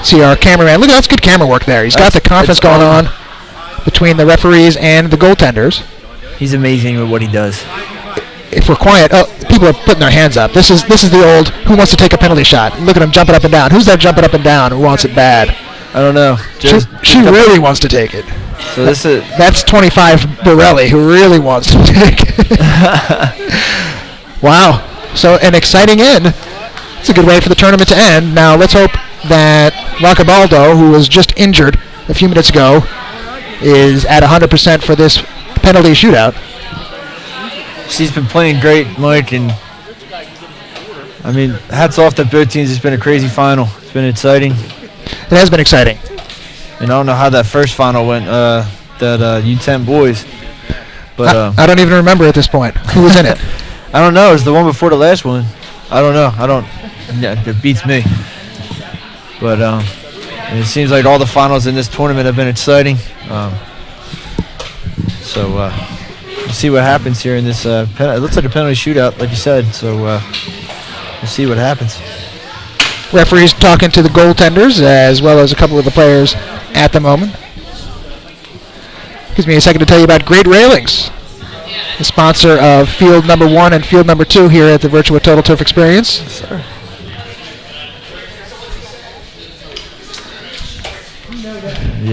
See our cameraman. Look, that's good camera work there. He's got the conference going on between the referees and the goaltenders. He's amazing with what he does. If we're quiet, people are putting their hands up. This is the old, who wants to take a penalty shot? Look at him jumping up and down. Who's that jumping up and down who wants it bad? I don't know. She really wants to take it. So That's 25 Borelli who really wants to take it. Wow. So an exciting end. It's a good way for the tournament to end. Now let's hope that Roccabaldo, who was just injured a few minutes ago, is at 100% for this penalty shootout. She's been playing great, Mike, and hats off to both teams. It's been a crazy final. It's been exciting. It has been exciting. And I don't know how that first final went, that U10 boys. But I don't even remember at this point. Who was in it? I don't know. It was the one before the last one. I don't know. Yeah, it beats me. But it seems like all the finals in this tournament have been exciting. So we'll see what happens here in this. It looks like a penalty shootout, like you said. So we'll see what happens. Referees talking to the goaltenders as well as a couple of the players at the moment. Gives me a second to tell you about Great Railings, the sponsor of field number 1 and field number 2 here at the Virtua Total Turf Experience. Yes, sir.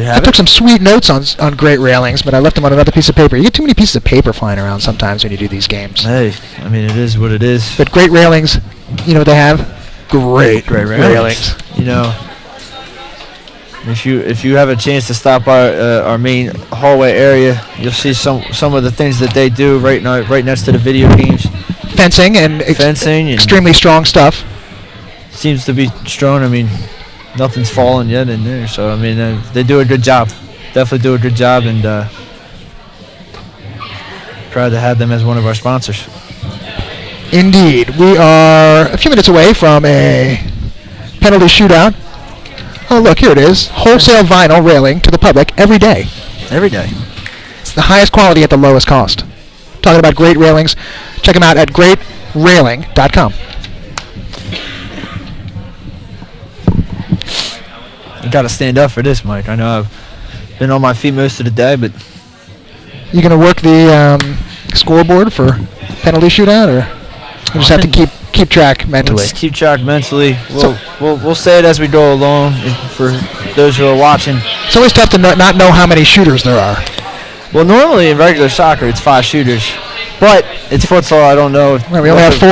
You I have took it? some sweet notes on great railings, but I left them on another piece of paper. You get too many pieces of paper flying around sometimes when you do these games. Hey, I mean, it is what it is. But great railings, you know what they have? Great railings. You know, if you have a chance to stop our main hallway area, you'll see some of the things that they do right next to the video games. Fencing and extremely strong stuff. Seems to be strong. I mean, nothing's fallen yet in there, so I mean they do a good job. Definitely do a good job, and proud to have them as one of our sponsors. Indeed. We are a few minutes away from a penalty shootout. Oh, look, here it is. Wholesale vinyl railing to the public every day. Every day. It's the highest quality at the lowest cost. Talking about great railings, check them out at greatrailing.com. You got to stand up for this, Mike. I know I've been on my feet most of the day, but You going to work the scoreboard for penalty shootout, or you just have to keep track mentally? let's keep track mentally. We'll say it as we go along for those who are watching. It's always tough to not know how many shooters there are. Well, normally in regular soccer it's 5 shooters, but it's futsal. I don't know if Well, we only have 4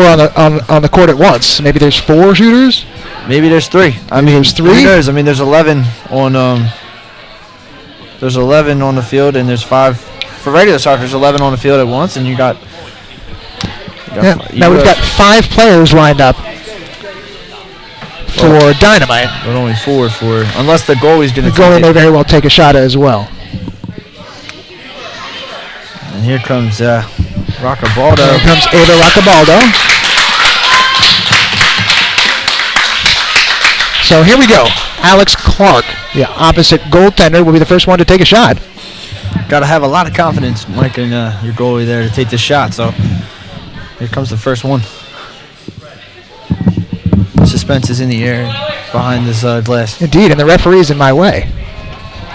on the court at once. Maybe there's 4 shooters. maybe there's 3. I mean, there's 3? Who knows? I mean, there's 11 on there's 11 on the field, and there's 5 for regular soccer. There's 11 on the field at once, and you got. Now we've got 5 players lined up for Dynamite. But only 4 for unless the goalie's going The to goalie take may it. very well take a shot as well. And here comes Here Roccabaldo. comes Ava Roccabaldo. So here we go. Alex Clark, the opposite goaltender, will be the first one to take a shot. Got to have a lot of confidence, Mike, in your goalie there to take this shot. So here comes the first one. Suspense is in the air behind this glass. Indeed, and the referee's in my way.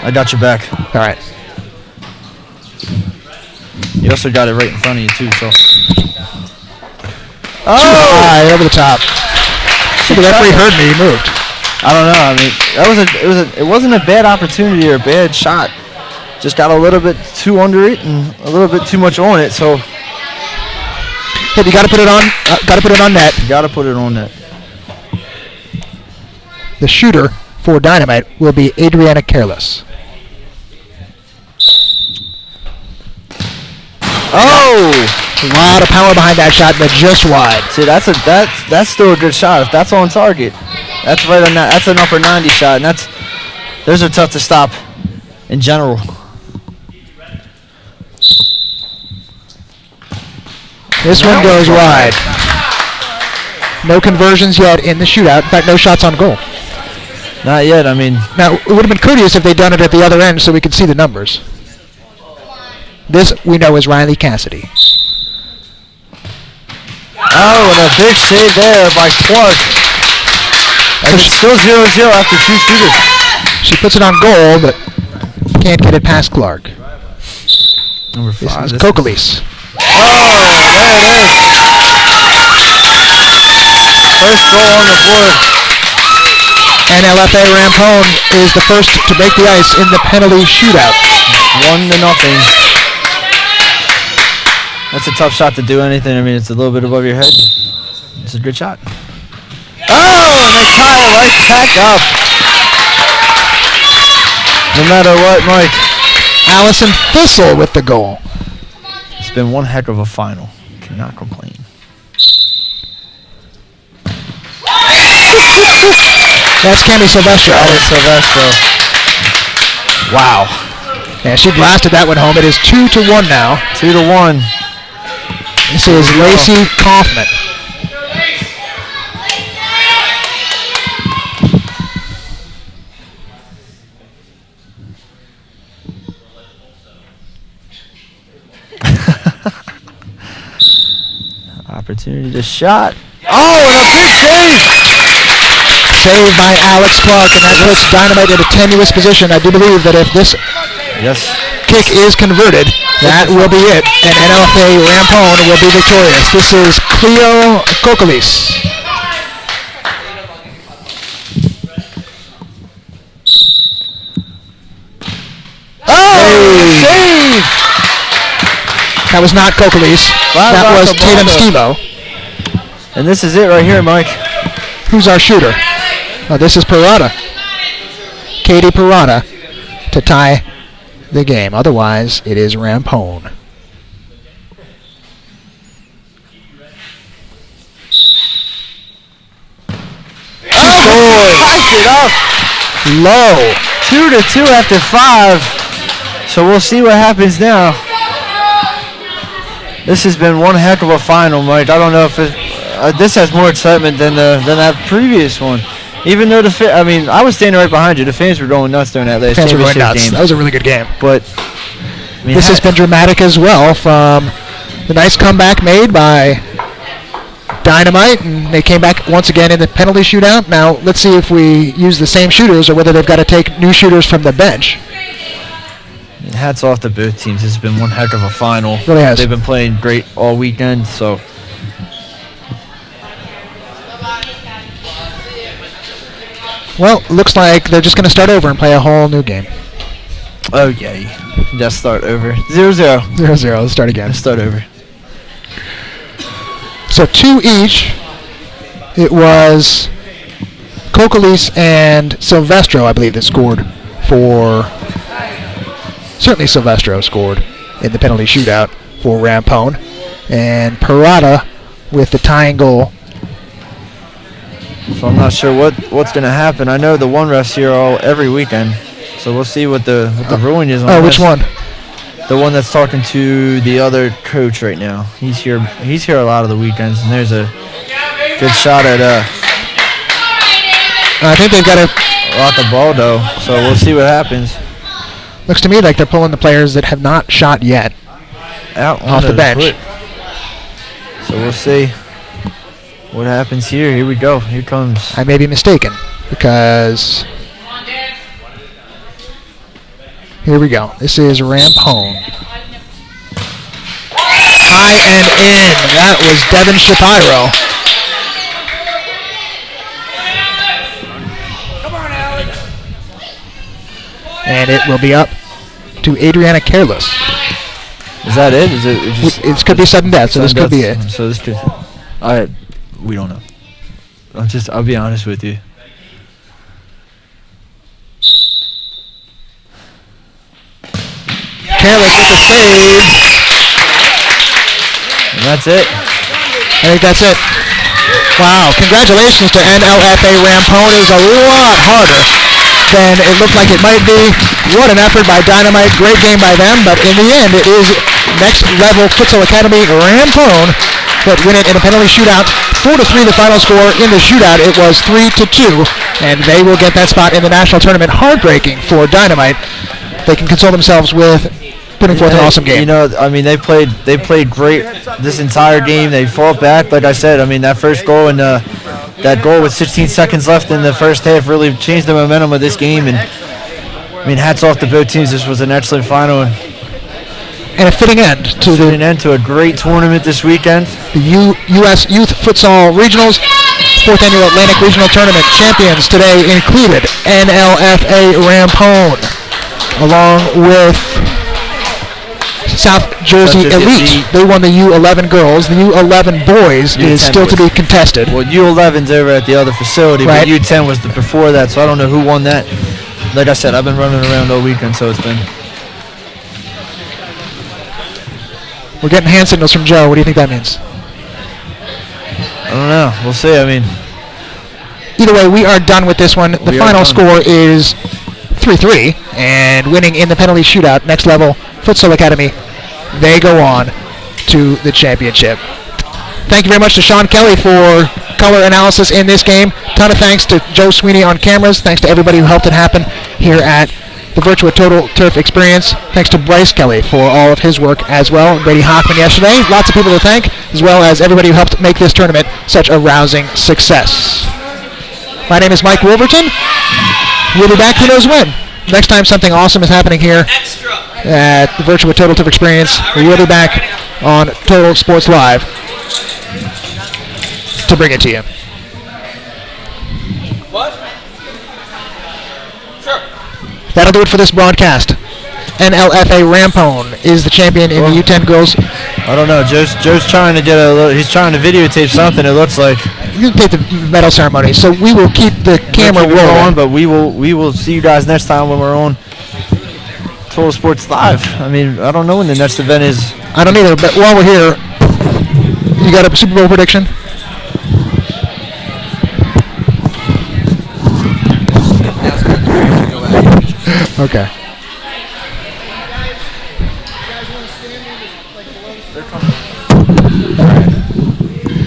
I got your back. All right. You also got it right in front of you too. So. Too high, over the top. The referee heard me. He moved. I don't know. I mean, it wasn't a bad opportunity or a bad shot. Just got a little bit too under it and a little bit too much on it. So. But you got to put it on. Got to put it on net. You got to put it on net. The shooter for Dynamite will be Adriana Careless. Oh! A lot of power behind that shot, but just wide. See, that's still a good shot if that's on target. That's right on that. That's an upper 90 shot, and those are tough to stop in general. This one goes wide. No conversions yet in the shootout. In fact, no shots on goal. Not yet. I mean, Now, it would have been courteous if they'd done it at the other end so we could see the numbers. This, we know, is Riley Cassidy. oh, and a big save there by Clark. And it's still 0-0 after 2 shooters. She puts it on goal, but can't get it past Clark. Number This 5. is Kokalis. Oh, there it is. First goal on the board. NLFA Rampone is the first to break the ice in the penalty shootout. 1-0. That's a tough shot to do anything. I mean, it's a little bit above your head. It's a good shot. Oh, and they tie it right back up. No matter what, Mike. Allison Thistle with the goal. It's been one heck of a final. Cannot complain. That's Cami Silvestro. Silvestro. Wow. Yeah, she blasted that one home. It is 2-1 now. 2-1. This is Lacey Kaufman. Opportunity to shot. Oh, and a big save. Saved by Alex Clark, and that puts Dynamite in a tenuous position. I do believe that if this kick is converted, that will be it, and NLFA Rampone will be victorious. This is Cleo Kokalis. That was not Kokalis. That was Tatum Stevo. And this is it right here, Mike. Who's our shooter? Oh, this is Parada. Katie Parada to tie the game. Otherwise, it is Rampone. Piped it up. Low. 2-2 after 5. So we'll see what happens now. This has been one heck of a final, Mike. I don't know if this has more excitement than that previous one. Even though I was standing right behind you. The fans were going nuts during that last championship game. That was a really good game. But this has been dramatic as well from the nice comeback made by Dynamite, and they came back once again in the penalty shootout. Now, let's see if we use the same shooters or whether they've got to take new shooters from the bench. And hats off to both teams. This has been one heck of a final. Really has. They've been playing great all weekend, so. Well, looks like they're just going to start over and play a whole new game. Okay. Just start over. 0-0. 0-0. Let's start again. Let's start over. So 2 each. It was Kokalis and Silvestro, I believe, that scored for. Certainly Silvestro scored in the penalty shootout for Rampone. And Parada with the tying goal. So I'm not sure what's going to happen. I know the one refs here every weekend. So we'll see what the ruling is on this. Which one? The one that's talking to the other coach right now. He's here a lot of the weekends, and there's a good shot at I think they've got to lock the ball though. So we'll see what happens. Looks to me like they're pulling the players that have not shot yet out off the bench. So we'll see what happens here. Here we go. Here comes. I may be mistaken because here we go. This is Rampone. High and in. That was Devin Shapiro. And it will be up to Adriana Careless. Is that it? Is it just? It could be sudden death, so this could be it. So this could. We don't know. I'll be honest with you. Careless with the save. And that's it. I think that's it. Wow, congratulations to NLFA Rampone. It was a lot harder than it looked like it might be. What an effort by Dynamite. Great game by them, but in the end, it is next level Futsal Academy Rampone that win it in a penalty shootout. 4-3 the final score. In the shootout, it was 3-2, and they will get that spot in the national tournament. Heartbreaking for Dynamite. They can console themselves with putting forth an awesome game. You know, I mean, they played great this entire game. They fought back, like I said. I mean, that first goal and that goal with 16 seconds left in the first half really changed the momentum of this game. And I mean, hats off to both teams. This was an excellent final and a fitting end to a great tournament this weekend. The U.S. Youth Futsal Regionals, 4th Annual Atlantic Regional Tournament champions today included NLFA Rampone, along with South Jersey Elite. They won the U11 girls. The U11 boys is still to be contested. Well, U11's over at the other facility, right. But U10 was before that, so I don't know who won that. Like I said, I've been running around all weekend, so it's been... We're getting hand signals from Joe. What do you think that means? I don't know. We'll see. I mean... Either way, we are done with this one. The final score is 3-3, and winning in the penalty shootout, next level Futsal Academy, they go on to the championship. Thank you very much to Sean Kelly for color analysis in this game. Ton of thanks to Joe Sweeney on cameras. Thanks to everybody who helped it happen here at the Virtua Total Turf Experience. Thanks to Bryce Kelly for all of his work as well. Brady Hockman yesterday. Lots of people to thank, as well as everybody who helped make this tournament such a rousing success. My name is Mike Wolverton. We'll be back, who knows when. Next time something awesome is happening here at the Virtua Total Turf Experience, we will be back on Total Sports Live to bring it to you. What? Sure. That'll do it for this broadcast. NLFA Rampone is the champion in the U10 girls I don't know. Joe's trying to get he's trying to videotape something. It looks like. You can take the medal ceremony, so we will keep the camera rolling. But we will see you guys next time when we're on Total Sports Live. I mean, I don't know when the next event is. I don't either. But while we're here, you got a Super Bowl prediction? Okay. All right.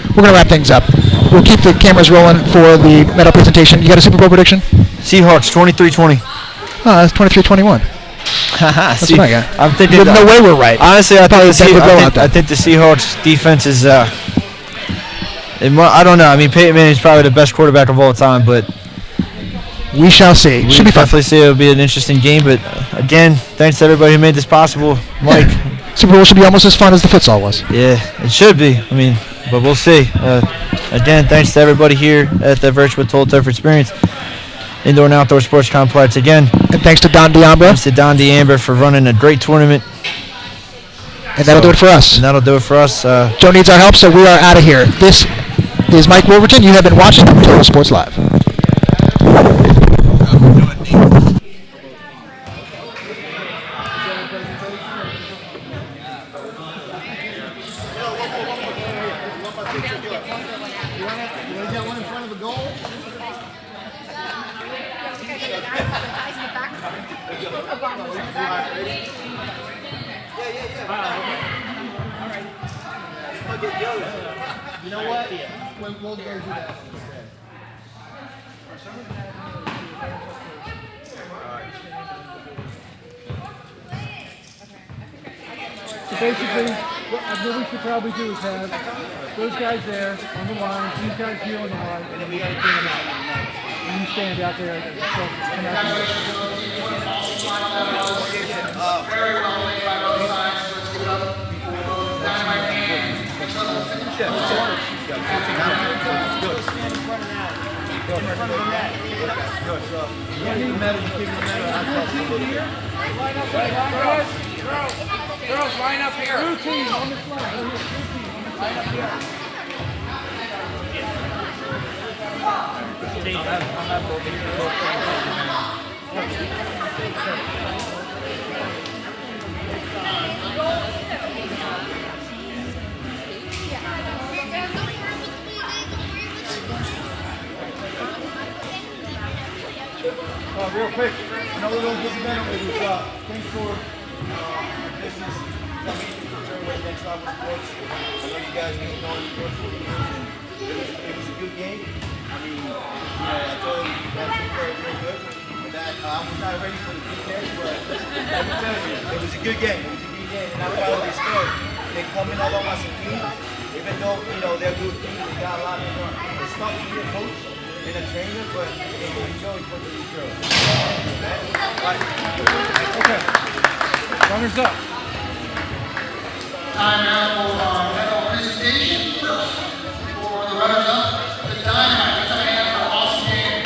We're going to wrap things up. We'll keep the cameras rolling for the medal presentation. You got a Super Bowl prediction? Seahawks 23-20. Oh, that's 23-21. That's what I got. I'm thinking. There's no way we're right. Honestly, I think the Seahawks defense is. I don't know. I mean, Peyton Manning's probably the best quarterback of all time, but we shall see. Should be fun. Definitely see it'll be an interesting game. But again, thanks to everybody who made this possible. Mike, Super Bowl should be almost as fun as the futsal was. Yeah, it should be. I mean, but we'll see. Again, thanks to everybody here at the Virtual Total Turf Experience Indoor and Outdoor Sports Complex again. And thanks to Don DeAmbro. Thanks to Don DeAmbro for running a great tournament. And that'll do it for us. Joe needs our help, so we are out of here. This is Mike Wolverton. You have been watching Total Sports Live. You know what? We'll go do that. So basically, what we should probably do is have those guys there on the line, these guys here on the line, and then we got to clean them out. And you stand out there and come Girls, line up here. Routine on this line. Line up here. Real quick, I know we're going to get the medal with you. Thanks for business coming to Turway next level sports. I know you guys been going to sports for years, and it was a good game. I mean, I told you guys were very good. But I was not ready for the defense, but let me tell you, it was a good game. It was a good game, and I'm proud of this score. They come in along as a team, even though they're a good team. They got a lot of them. It's tough to be a coach and a trainer, but they enjoy coaching these girls. Okay. Runners up. Time now for medal presentation. First, for the runners up, the Dynamite. Let's have a hand for an awesome game.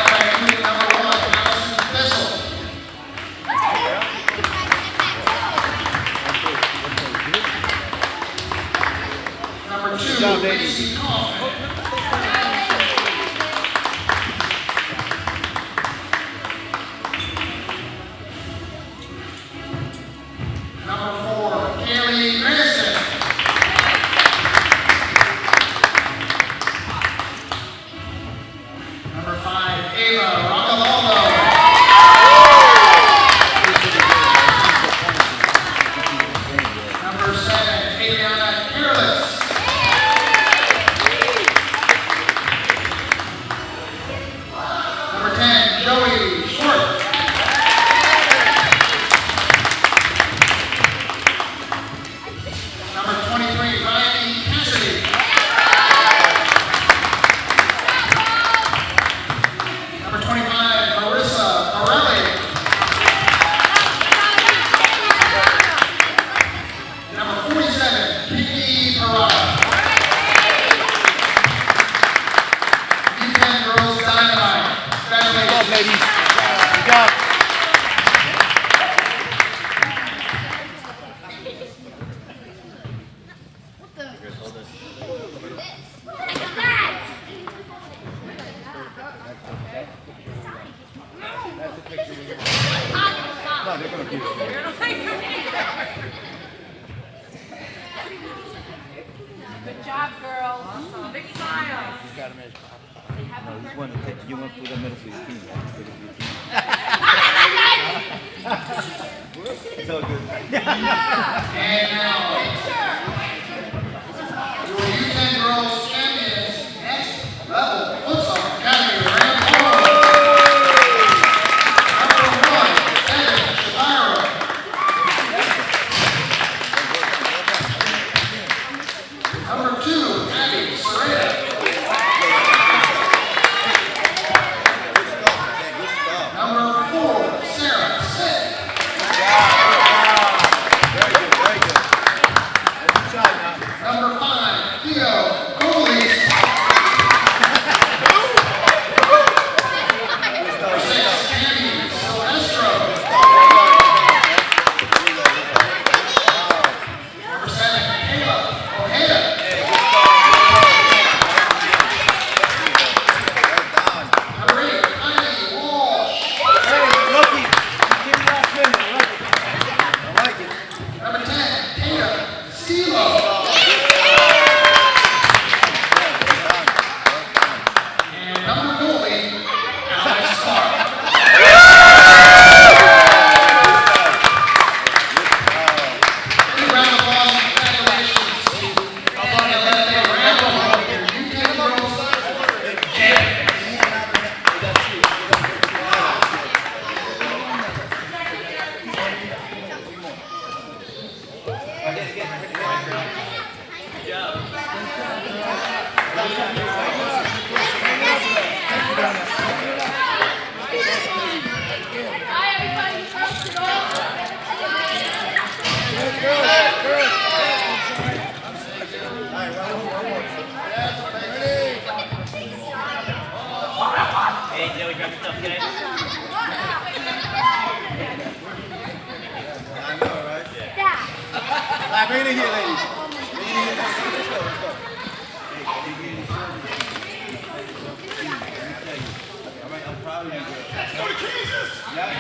Dynamite number 1, Allison Thistle. Number 2, Lacey Kaufman. Good job, girls. Big smile. You want to put that medal for your team, right? Put it for your team. It's all good. And now, your U10 Girls Champions, next level futsal academy, Rampone. Number 1, Evan Shapiro. Number 2, Abby Soraya. Number 4, Sarah Sitt. Number 5, Theo Cooley. Number 6, Andy Silvestro. Number 7, Kayla Ojeda. Number 8, Kylie Walsh. Number 10, Taya Stilo. And number goalie, Alex Clark. Big round of applause and congratulations to NLFA Rampone, your U10 Girls champions. Hey, Joey, grab your stuff, okay? I know, right? Yeah. Bring it in here, ladies. Bring it in here. Let's go, let's go. Hey, let me tell you. All right, I'm proud of you, girl. Let's go to Jesus! Yeah.